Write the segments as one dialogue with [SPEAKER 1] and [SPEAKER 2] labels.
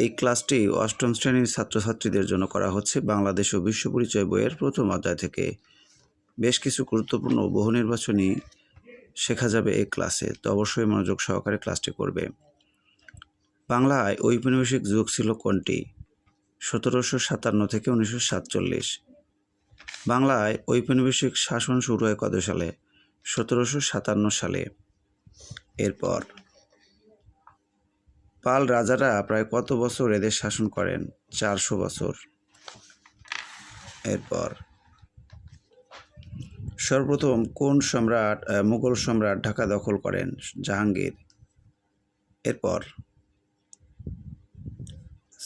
[SPEAKER 1] এই ক্লাসটি অষ্টম শ্রেণীর ছাত্রছাত্রীদের জন্য করা হচ্ছে বাংলাদেশ ও বিশ্ব পরিচয় বইয়ের প্রথম অধ্যায় থেকে। বেশ কিছু গুরুত্বপূর্ণ বহু নির্বাচনী শেখা যাবে এই ক্লাসে, তো অবশ্যই মনোযোগ সহকারে ক্লাসটি করবে। বাংলায় ঔপনিবেশিক যুগ ছিল কোনটি? 1757 থেকে 1947। বাংলায় ঔপনিবেশিক শাসন শুরু হয় কত সালে? 1757 সালে। এরপর পাল রাজারা প্রায় কত বছর এদের শাসন করেন? 400 বছর। এরপর সর্বপ্রথম কোন সম্রাট মুঘল সম্রাট ঢাকা দখল করেন? জাহাঙ্গীর। এরপর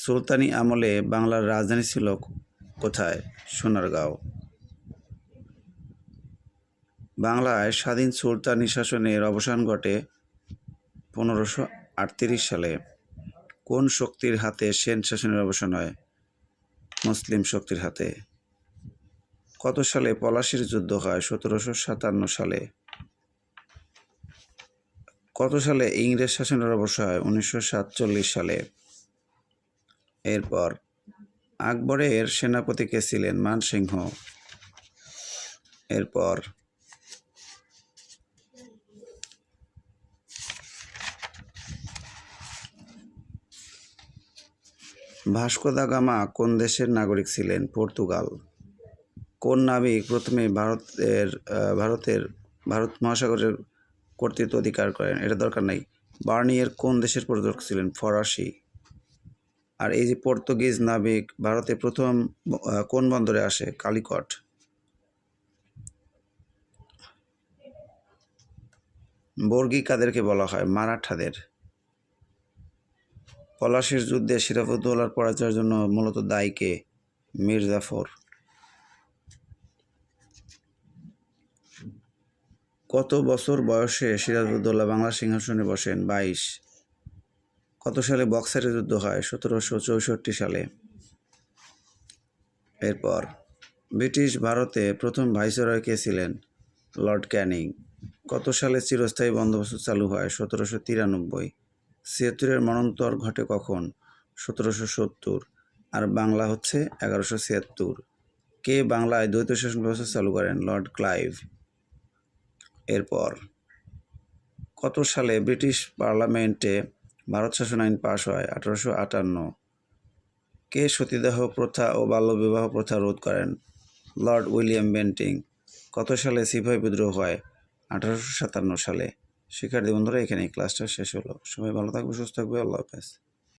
[SPEAKER 1] সুলতানি আমলে বাংলার রাজধানী ছিল কোথায়? সোনারগাঁও। বাংলায় স্বাধীন সুলতানি শাসনের অবসান ঘটে 1538 সালে। কোন শক্তির হাতে সেন শাসনের অবসান হয়? মুসলিম শক্তির হাতে। কত সালে পলাশীর যুদ্ধ হয়? 1757 সালে। কত সালে ইংরেজ শাসনের অবসান হয়? 1947 সালে। এরপর আকবরের সেনাপতি কে ছিলেন? মানসিংহ। এরপর ভাস্কো দা গামা কোন দেশের নাগরিক ছিলেন? পর্তুগাল। কোন নাবিক প্রথমে ভারত মহাসাগরের কর্তৃত্ব অধিকার করেন? এটা দরকার নাই। বার্নিয়ার কোন দেশের পর্যটক ছিলেন? ফরাসি। আর এই যে পর্তুগিজ নাবিক ভারতে প্রথম কোন বন্দরে আসে? কালিকট। বর্গী কাদেরকে বলা হয়? মারাঠাদের। পলাশীর যুদ্ধে সিরাজউদ্দৌলার পরাজয়ের জন্য মূলত দায়ী কে? মীর জাফর। কত বছর বয়সে সিরাজউদ্দৌলা বাংলা সিংহাসনে বসেন? 22। কত সালে বক্সারের যুদ্ধ হয়? 1764 সালে। এরপর ব্রিটিশ ভারতে প্রথম ভাইসরয় কে ছিলেন? লর্ড ক্যানিং। কত সালে চিরস্থায়ী বন্দোবস্ত চালু হয়? 1793। 76-এর মন্বন্তর ঘটে কখন? 1770। আর বাংলা হচ্ছে 1176। কে বাংলায় দ্বৈত শাসন ব্যবস্থা চালু করেন? Lord Clive. এরপর কত সালে ব্রিটিশ পার্লামেন্টে ভারত শাসন আইন পাশ হয়? 1858। কে সতীদাহ প্রথা ও বাল্যবিবাহ প্রথা রোধ করেন? Lord William Bentinck. কত সালে সিপাহী বিদ্রোহ হয়? 1857 সালে। শিক্ষার্থী বন্ধুরা, এখানে ক্লাসটা শেষ হলো। সবাই ভালো থাকবে, সুস্থ থাকবে। আল্লাহ হাফেজ।